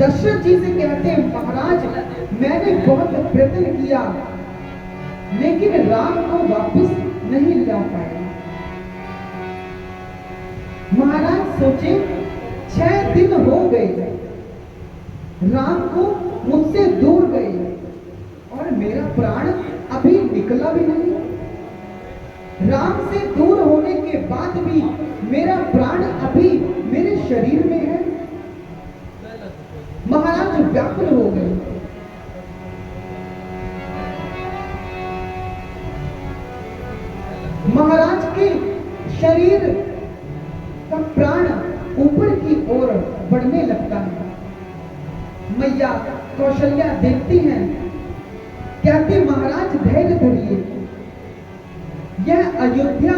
दशरथ जी से कहते हैं, महाराज मैंने बहुत प्रयत्न किया लेकिन राम को वापस नहीं ला पाया। महाराज सोचे 6 दिन हो गए, राम को मुझसे दूर गए और मेरा प्राण अभी निकला भी नहीं। राम से दूर होने के बाद भी मेरा प्राण अभी मेरे शरीर में है। महाराज व्याकुल हो गए। महाराज के शरीर का प्राण ऊपर की ओर बढ़ने लगता है। मैया कौशल्या देखती हैं, कहती महाराज धैर्य धरिए, यह अयोध्या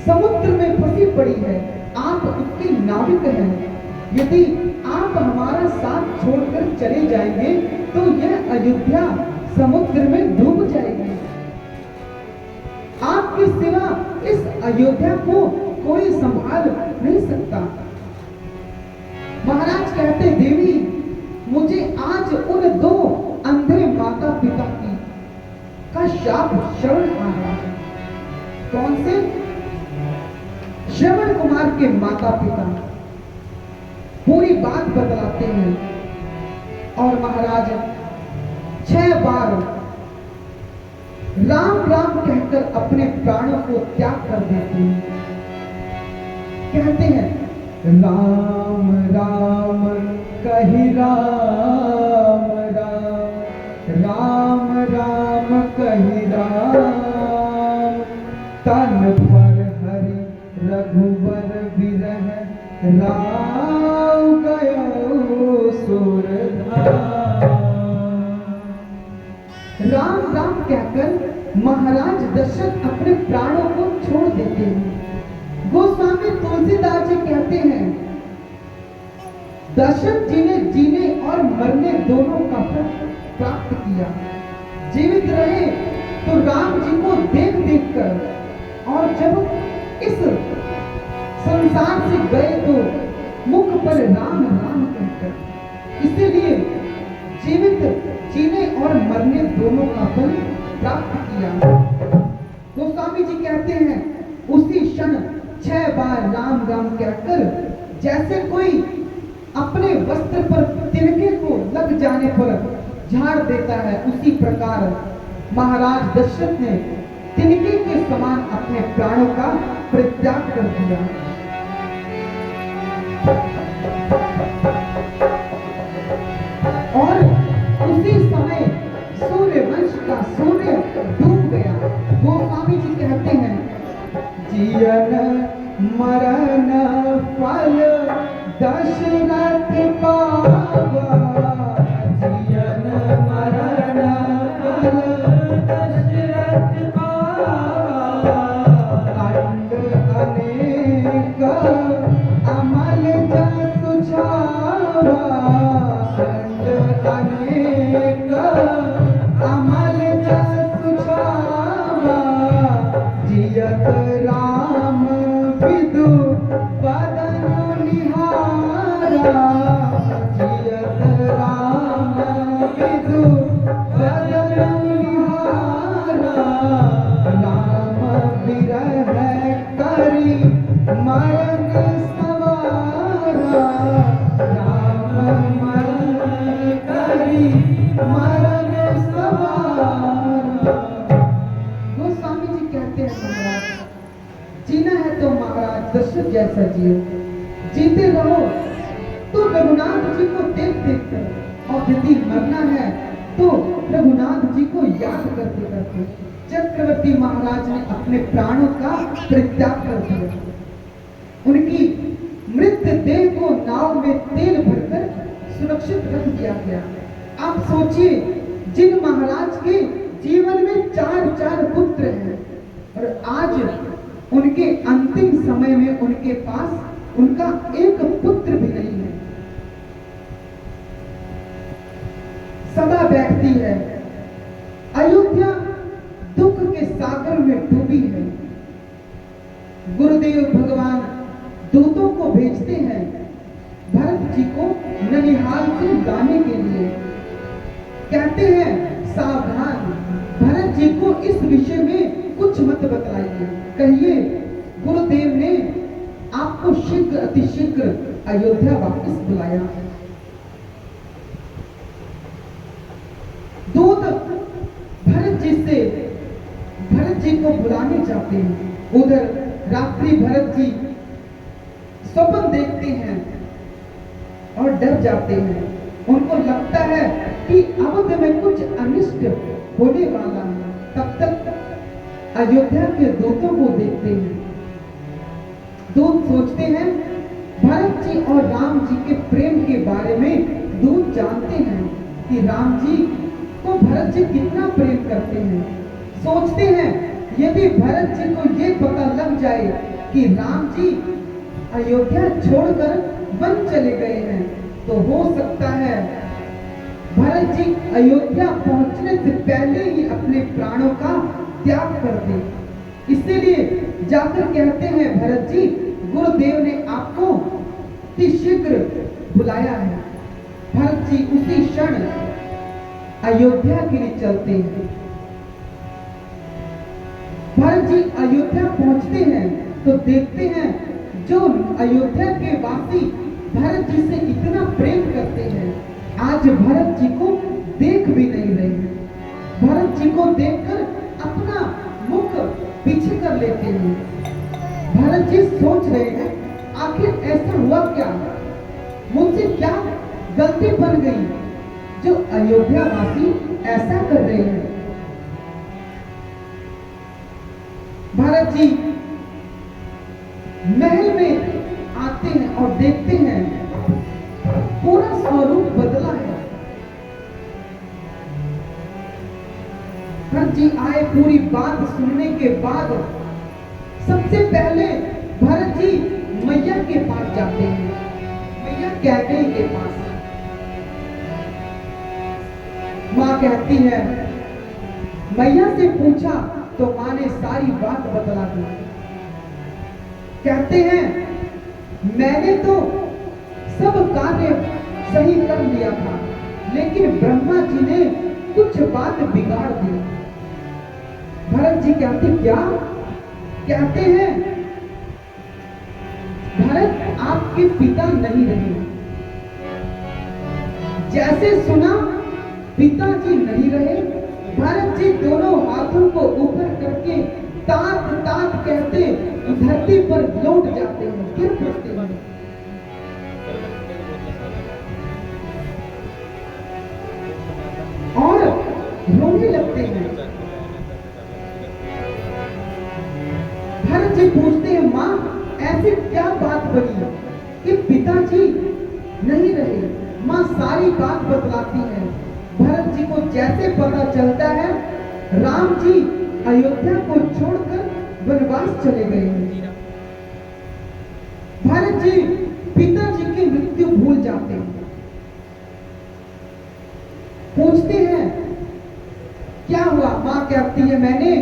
समुद्र में फंसी पड़ी है, आप उसके नाविक हैं। यदि आप हमारा साथ छोड़कर चले जाएंगे तो यह अयोध्या समुद्र में डूब जाएगी। आपके सिवा इस अयोध्या को कोई संभाल नहीं सकता। महाराज कहते, देवी मुझे आज उन 2 अंधे माता पिता की का शाप श्रवण आ रहा है। कौन से? श्रवण कुमार के माता पिता पूरी बात बतलाते हैं और महाराज 6 बार राम राम कहकर अपने प्राणों को त्याग कर देते हैं। कहते हैं, राम राम कहि राम राम, राम राम कहि राम, तन पर हरि रघुवर बिरह, राम गयो सुरधाम। राम राम कहकर महाराज दशरथ अपने प्राणों को छोड़ देते हैं। गोस्वामी तुलसीदास जी कहते हैं, दशरथ जी ने जीने और मरने दोनों का फल प्राप्त किया। जीवित रहे तो राम जी को देख देख कर, और जब इस संसार से गए तो मुख पर राम राम कहकर। इसीलिए जीवित जीने और मरने दोनों का फल प्राप्त किया। गोस्वामी जी कहते हैं, उसी क्षण 6 बार राम राम कहकर जैसे कोई अपने वस्त्र पर तिनके को लग जाने पर झाड़ देता है, उसी प्रकार महाराज दशरथ ने तिनके के समान अपने प्राणों का परित्याग कर दिया। और उसी समय सूर्यवंश का सूर्य डूब गया। गोस्वामी जी कहते हैं, जियन मरण फल दशरथ पावा, जियन मरण फल दशरथ पावा, अंड अनेक अमल जसु छावा, अंड अनेक अमल जसु छावा, जियत राम विदु बदन निहारा, जियत राम विदु बदन निहारा, राम विरह करी मरण सवारा, राम मरण करी मरण सवारा। गोस्वामी जी कहते हैं, महाराज जीना है तो महाराज दशरथ जैसा जियो, जीते रहो तो रघुनाथ जी को देख देख कर, और यदि मरना है तो रघुनाथ जी को याद करते करते। चक्रवर्ती महाराज ने अपने प्राणों का परित्याग कर दिया। उनकी मृत देह को नाव में तेल भरकर सुरक्षित रख दिया गया। आप सोचिए, जिन महाराज के जीवन में 4 पुत्र हैं और आज उनके अंतिम समय में उनके पास उनका एक पुत्र भी नहीं है। सदा बैठती है, अयोध्या दुख के सागर में डूबी है। गुरुदेव भगवान दूतों को भेजते हैं भरत जी को ननिहाल से लाने के लिए। कहते हैं सावधान, भरत जी को इस विषय में कुछ मत बतलाइए, कहिए गुरुदेव ने आपको शीघ्र अतिशीघ्र अयोध्या वापस बुलाया। दूत भरत जी को बुलाने जाते हैं। उधर रात्रि भरत जी स्वप्न देखते हैं और डर जाते हैं। उनको लगता है कि अवध में कुछ अनिष्ट होने वाला है। तब तक अयोध्या के दूतों को देखते हैं। दूत सोचते हैं भरत जी और राम जी के प्रेम के बारे में दूत जानते हैं कि राम जी को भरत जी कितना प्रेम करते हैं। सोचते हैं यदि भरत जी को ये पता लग जाए कि राम जी अयोध्या छोड़कर वन चले गए हैं तो हो सकता है भरत जी अयोध्या पहुंचने से पहले ही अपने प्राणों का त्याग कर दे। इसीलिए जाकर कहते हैं भरत जी गुरुदेव ने आपको शीघ्र बुलाया है। भरत जी उसी क्षण अयोध्या के लिए चलते हैं। भरत जी अयोध्या पहुंचते हैं तो देखते हैं जो अयोध्या के वासी भरत जी से इतना प्रेम करते हैं आज भरत जी को देख भी नहीं रहे हैं। भरत जी को देखकर अपना मुख पीछे कर लेते हैं। भरत जी सोच रहे हैं आखिर ऐसा हुआ क्या, मुझसे क्या गलती बन गई जो अयोध्या वासी ऐसा कर रहे हैं। भरत जी महल में आते हैं और देखते हैं पूरा स्वरूप बदला है। भरत जी आए, पूरी बात सुनने के बाद सबसे पहले भरत जी मैया के पास जाते हैं, मैया कैकेयी के पास। माँ कहती है, मैया से पूछा तो माँ ने सारी बात बतला दी। कहते हैं मैंने तो सब कार्य सही कर लिया था लेकिन ब्रह्मा जी ने कुछ बात बिगाड़ दी। भरत जी कहते क्या? कहते हैं भरत आपके पिता नहीं रहे। जैसे सुना पिताजी नहीं रहे, भरत जी दोनों हाथों को ऊपर करके तात तात कहते धरती पर लौट जाते हैं, गिर पड़ते हैं। और रोने लगते हैं। भरत जी पूछते हैं माँ ऐसी क्या बात बनी कि पिताजी नहीं रहे। माँ सारी बात बतलाती है। भरत जी को जैसे पता चलता है राम जी अयोध्या को छोड़कर वनवास चले गए हैं। भरत जी पिताजी की मृत्यु भूल जाते हैं। पूछते हैं क्या हुआ? मां कहती है मैंने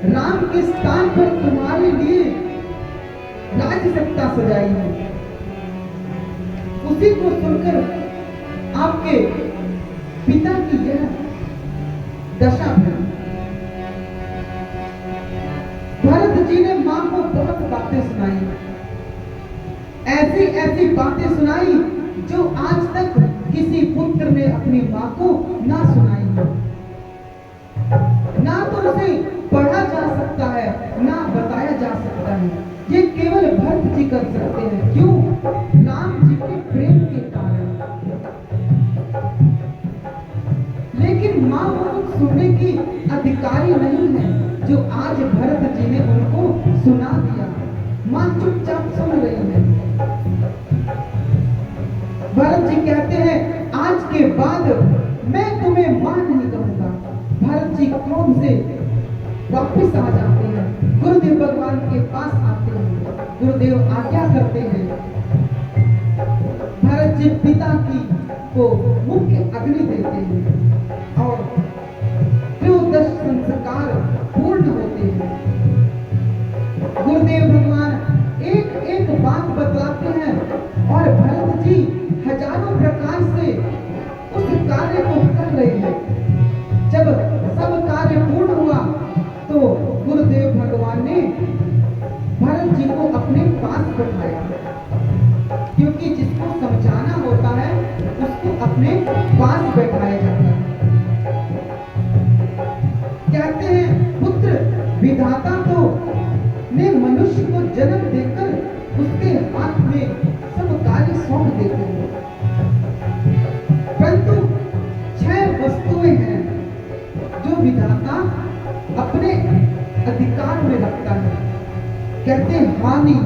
राम के स्थान पर तुम्हारे लिए राज्य सत्ता सजाई है। उसी को सुनकर आपके पिता की यह दशा हुई। भरत जी ने मां को बहुत बातें सुनाई, ऐसी ऐसी बातें सुनाई जो आज तक किसी पुत्र ने अपनी मां को ना सुनाई हो। ना तो उसे पढ़ा जा सकता है ना बताया जा सकता है। ये केवल भरत जी कर सकते हैं। क्यों? राम जी के प्रेम के कारण। लेकिन मां वो सुनने की अधिकारी नहीं है जो आज भरत जी ने उनको सुना दिया। मां चुपचाप सुन रही है। भरत जी कहते हैं आज के बाद मैं तुम्हें मां नहीं कहूंगा। भरत जी क्रोध से वापस आ जाते हैं, गुरुदेव भगवान के पास आते हैं। गुरुदेव आज्ञा करते हैं भरत जी पिता की को मुख्य अग्नि देते हैं और त्रयोदश संस्कार पूर्ण होते हैं। गुरुदेव भगवान एक एक बात बतलाते हैं और भरत जी हजारों प्रकार पास बैठाया, क्योंकि जिसको समझाना होता है उसको अपने पास बैठाया जाता है। कहते हैं पुत्र विधाता तो ने मनुष्य को जन्म देकर उसके हाथ में सब कार्य सौंप देते हैं, परंतु 6 वस्तुएं हैं जो विधाता अपने अधिकार में रखता है। कहते हैं हानि,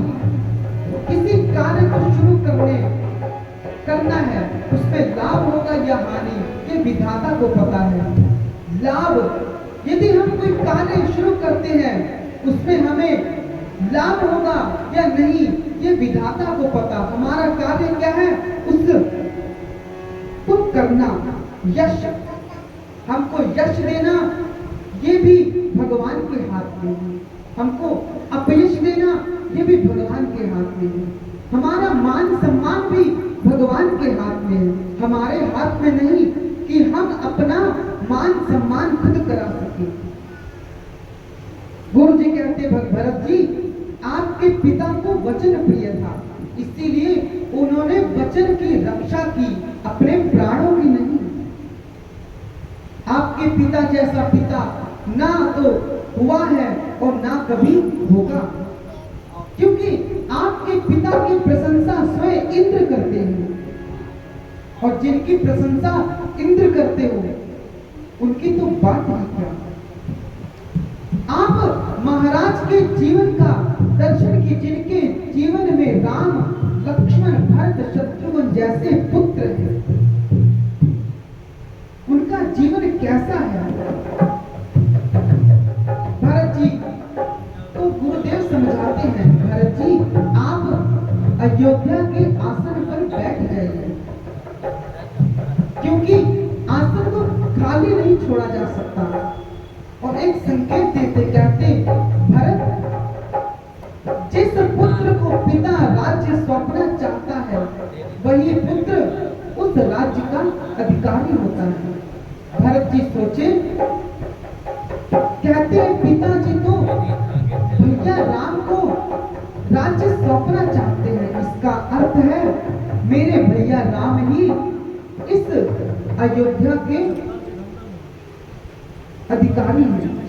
किसी कार्य को शुरू करना है, उसमें लाभ होगा या हानि, ये विधाता को पता है। लाभ, यदि हम कोई कार्य शुरू करते हैं उसमें हमें लाभ होगा या नहीं, ये विधाता को पता। हमारा कार्य क्या है, उसको करना, यश, हमको यश देना, ये भी भगवान के हाथ में है। हमको अपयश देना, ये भी भगवान के हाथ में है। हमारा मान सम्मान भी भगवान के हाथ में है, हमारे हाथ में नहीं कि हम अपना मान सम्मान खुद करा सके। गुरु जी कहते भरत जी, आपके पिता को वचन प्रिय था, इसीलिए उन्होंने वचन की रक्षा की, अपने प्राणों की नहीं। आपके पिता जैसा पिता ना तो हुआ है और ना कभी होगा, क्योंकि आपके पिता की प्रशंसा स्वयं इंद्र करते हैं, और जिनकी प्रशंसा इंद्र करते हो उनकी तो बात ही क्या। आप महाराज के जीवन का दर्शन की, जिनके जीवन में राम, लक्ष्मण, भरत, शत्रुघ्न जैसे पुत्र हैं, उनका जीवन कैसा है। भरत जी तो गुरुदेव समझाते हैं, भरत जी आप अयोध्या के आसन पर बैठ जाइए, क्योंकि आसन को खाली नहीं छोड़ा जा सकता। और एक संकेत देते, कहते भरत, जिस पुत्र को पिता राज्य सौंपना चाहता है वही पुत्र उस राज्य का अधिकारी होता है। भरत जी सोचे, कहते हैं पिताजी तो भैया राम को राज्य सौंपना चाहते हैं, इसका अर्थ है मेरे भैया राम ही इस अयोध्या के अधिकारी हैं।